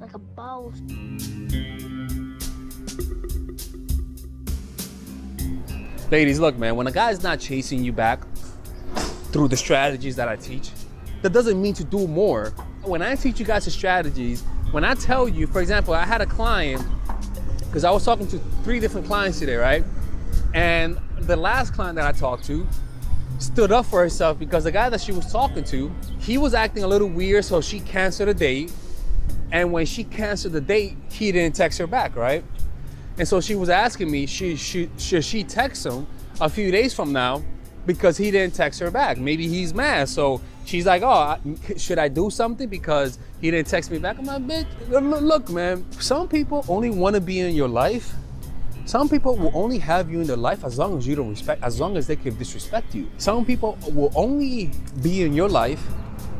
like a boss. Ladies, look, man, when a guy's not chasing you back through the strategies that I teach, that doesn't mean to do more. When I teach you guys the strategies, when I tell you, for example, I had a client, because I was talking to 3 different clients today, right? And the last client that I talked to stood up for herself because the guy that she was talking to, he was acting a little weird, so she canceled a date. And when she canceled the date, he didn't text her back, right? And so she was asking me, should she text him a few days from now because he didn't text her back? Maybe he's mad. So she's like, oh, should I do something because he didn't text me back? I'm like, bitch, look, man, some people only want to be in your life. Some people will only have you in their life as long as you don't respect, as long as they can disrespect you. Some people will only be in your life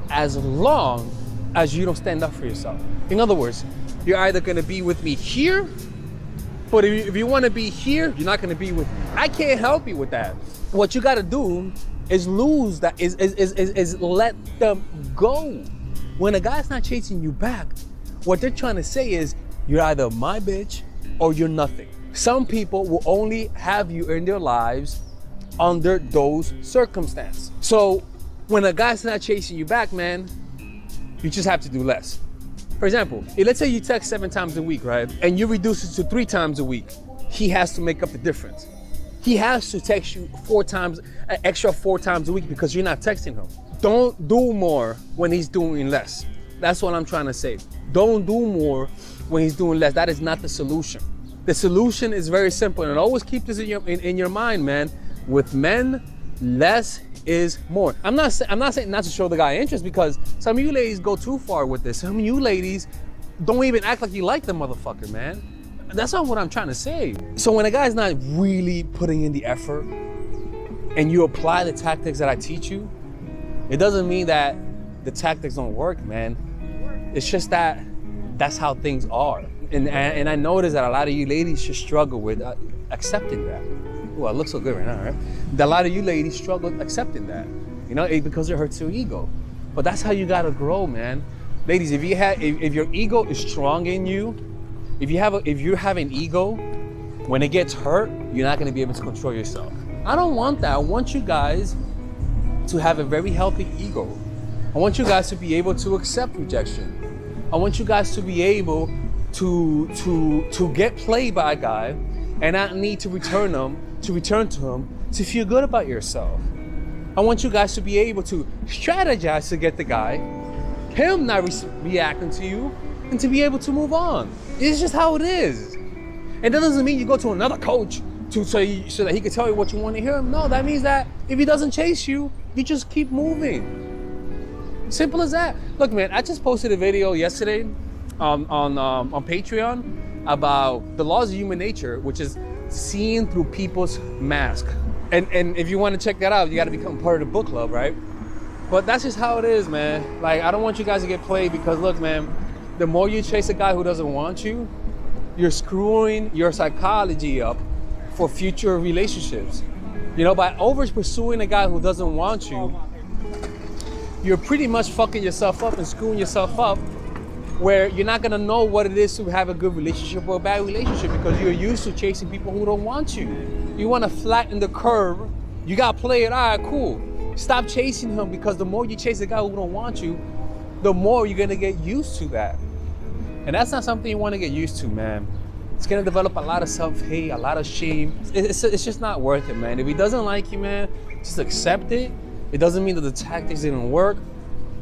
as long as you don't stand up for yourself. In other words, you're either going to be with me here, but if you want to be here, you're not going to be with me. I can't help you with that. What you got to do is lose that, is let them go. When a guy's not chasing you back, what they're trying to say is you're either my bitch or you're nothing. Some people will only have you in their lives under those circumstances. So when a guy's not chasing you back, man, you just have to do less. For example, let's say you text 7 times a week, right? And you reduce it to 3 times a week. He has to make up the difference. He has to text you 4 times, an extra 4 times a week because you're not texting him. Don't do more when he's doing less. That's what I'm trying to say. Don't do more when he's doing less. That is not the solution. The solution is very simple, and always keep this in your mind, man. With men, less is more. I'm not saying not to show the guy interest, because some of you ladies go too far with this. Some of you ladies don't even act like you like the motherfucker, man. That's not what I'm trying to say. So when a guy's not really putting in the effort and you apply the tactics that I teach you, it doesn't mean that the tactics don't work, man. It's just that that's how things are. And I notice that a lot of you ladies just struggle with accepting that. Well, it looks so good right now, right? A lot of you ladies struggle accepting that, you know, because it hurts your ego. But that's how you gotta grow, man. Ladies, if your ego is strong in you, if you have an ego, when it gets hurt, you're not gonna be able to control yourself. I don't want that. I want you guys to have a very healthy ego. I want you guys to be able to accept rejection. I want you guys to be able to get played by a guy and not need to return to him to feel good about yourself. I want you guys to be able to strategize to get the guy, him not reacting to you, and to be able to move on. It's just how it is. And that doesn't mean you go to another coach so that he can tell you what you want to hear. No, that means that if he doesn't chase you, you just keep moving. Simple as that. Look, man, I just posted a video yesterday on Patreon about the laws of human nature, which is seeing through people's mask. And if you want to check that out, you got to become part of the book club, right? But that's just how it is, man. Like, I don't want you guys to get played, because look, man, the more you chase a guy who doesn't want you, you're screwing your psychology up for future relationships. You know, by over pursuing a guy who doesn't want you, you're pretty much fucking yourself up and screwing yourself up, where you're not gonna know what it is to have a good relationship or a bad relationship, because you're used to chasing people who don't want you. You wanna flatten the curve. You gotta play it, all right, cool. Stop chasing him, because the more you chase a guy who don't want you, the more you're gonna get used to that. And that's not something you wanna get used to, man. It's gonna develop a lot of self-hate, a lot of shame. It's just not worth it, man. If he doesn't like you, man, just accept it. It doesn't mean that the tactics didn't work.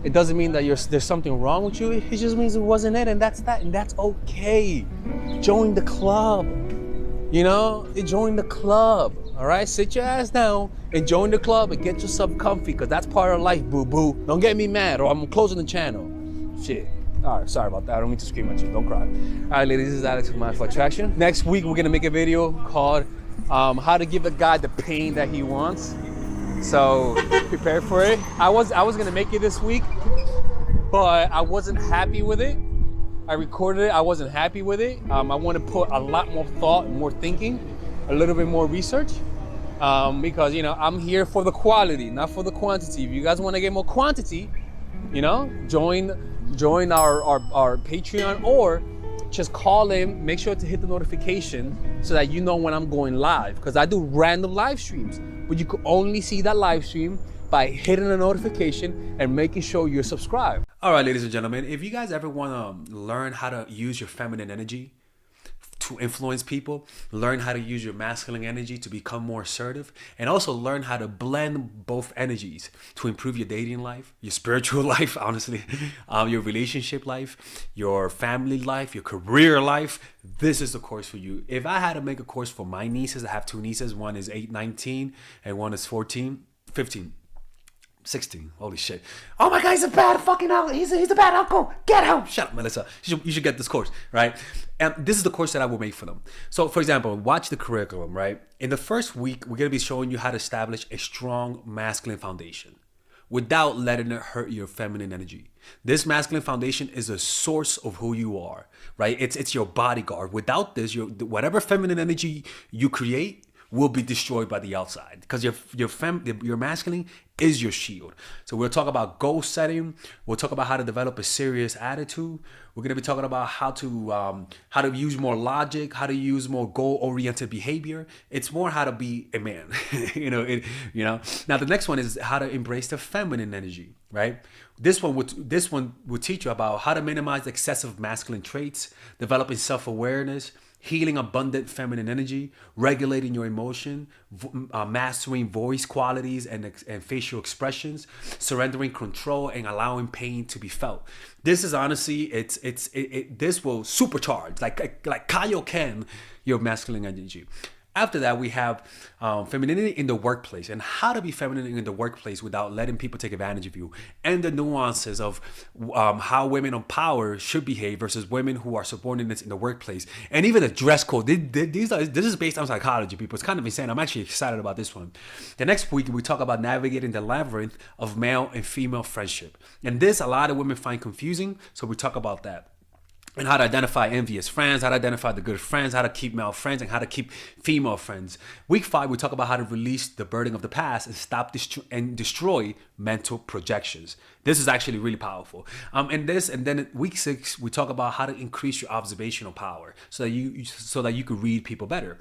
It doesn't mean that there's something wrong with you. It just means it wasn't it, and that's that, and that's okay. Join the club, you know? Join the club, all right? Sit your ass down and join the club and get yourself comfy, because that's part of life, boo-boo. Don't get me mad, or I'm closing the channel. Shit. All right, sorry about that. I don't mean to scream at you. Don't cry. All right, ladies, this is Alex from Mindful Attraction. Next week, we're gonna make a video called how to give a guy the pain that he wants. So prepare for it. I was gonna make it this week, but I wasn't happy with it. I recorded it, I wasn't happy with it. I want to put a lot more thought, more thinking, a little bit more research, because, you know, I'm here for the quality, not for the quantity. If you guys want to get more quantity, you know, join join our Patreon, or just call in. Make sure to hit the notification so that you know when I'm going live, because I do random live streams, but you can only see that live stream by hitting the notification and making sure you're subscribed. All right, ladies and gentlemen, if you guys ever want to learn how to use your feminine energy to influence people, learn how to use your masculine energy to become more assertive, and also learn how to blend both energies to improve your dating life, your spiritual life, honestly, your relationship life, your family life, your career life, this is the course for you. If I had to make a course for my nieces, I have two nieces, one is 19 and one is 15. 16. Holy shit. Oh my God, he's a bad fucking uncle. He's a bad uncle. Get him. Shut up, Melissa. You should get this course, right? And this is the course that I will make for them. So, for example, watch the curriculum, right? In the first week, we're going to be showing you how to establish a strong masculine foundation without letting it hurt your feminine energy. This masculine foundation is a source of who you are, right? It's your bodyguard. Without this, whatever feminine energy you create will be destroyed by the outside, because your masculine is your shield. So we'll talk about goal setting. We'll talk about how to develop a serious attitude. We're going to be talking about how to use more logic, how to use more goal-oriented behavior. It's more how to be a man. Now the next one is how to embrace the feminine energy, right? This one would teach you about how to minimize excessive masculine traits, developing self-awareness, healing abundant feminine energy, regulating your emotion, mastering voice qualities and facial expressions, surrendering control, and allowing pain to be felt. This is honestly, this will supercharge, like Kaioken, your masculine energy. After that, we have femininity in the workplace, and how to be feminine in the workplace without letting people take advantage of you, and the nuances of how women of power should behave versus women who are subordinates in the workplace, and even the dress code. This is based on psychology, people. It's kind of insane. I'm actually excited about this one. The next week, we talk about navigating the labyrinth of male and female friendship, and this a lot of women find confusing, so we talk about that. And how to identify envious friends, how to identify the good friends, how to keep male friends, and how to keep female friends. Week 5, we talk about how to release the burden of the past and stop and destroy mental projections. This is actually really powerful. And then week 6, we talk about how to increase your observational power so that you could read people better.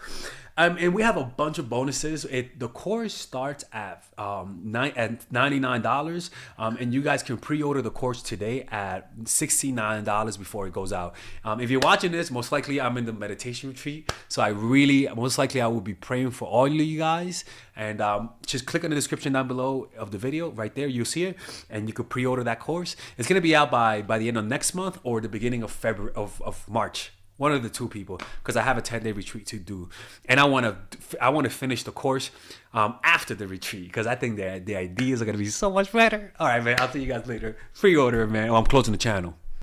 And we have a bunch of bonuses. The course starts at $99, and you guys can pre-order the course today at $69 before it goes out. If you're watching this, most likely I'm in the meditation retreat, so I will be praying for all of you guys. And just click on the description down below of the video. Right there, you'll see it, and you could pre-order that course. It's gonna be out by the end of next month or the beginning of February of March. One of the two, people, because I have a 10-day retreat to do, and I want to finish the course after the retreat, because I think the ideas are gonna be so much better. All right, man. I'll see you guys later. Pre-order, man. Oh, I'm closing the channel.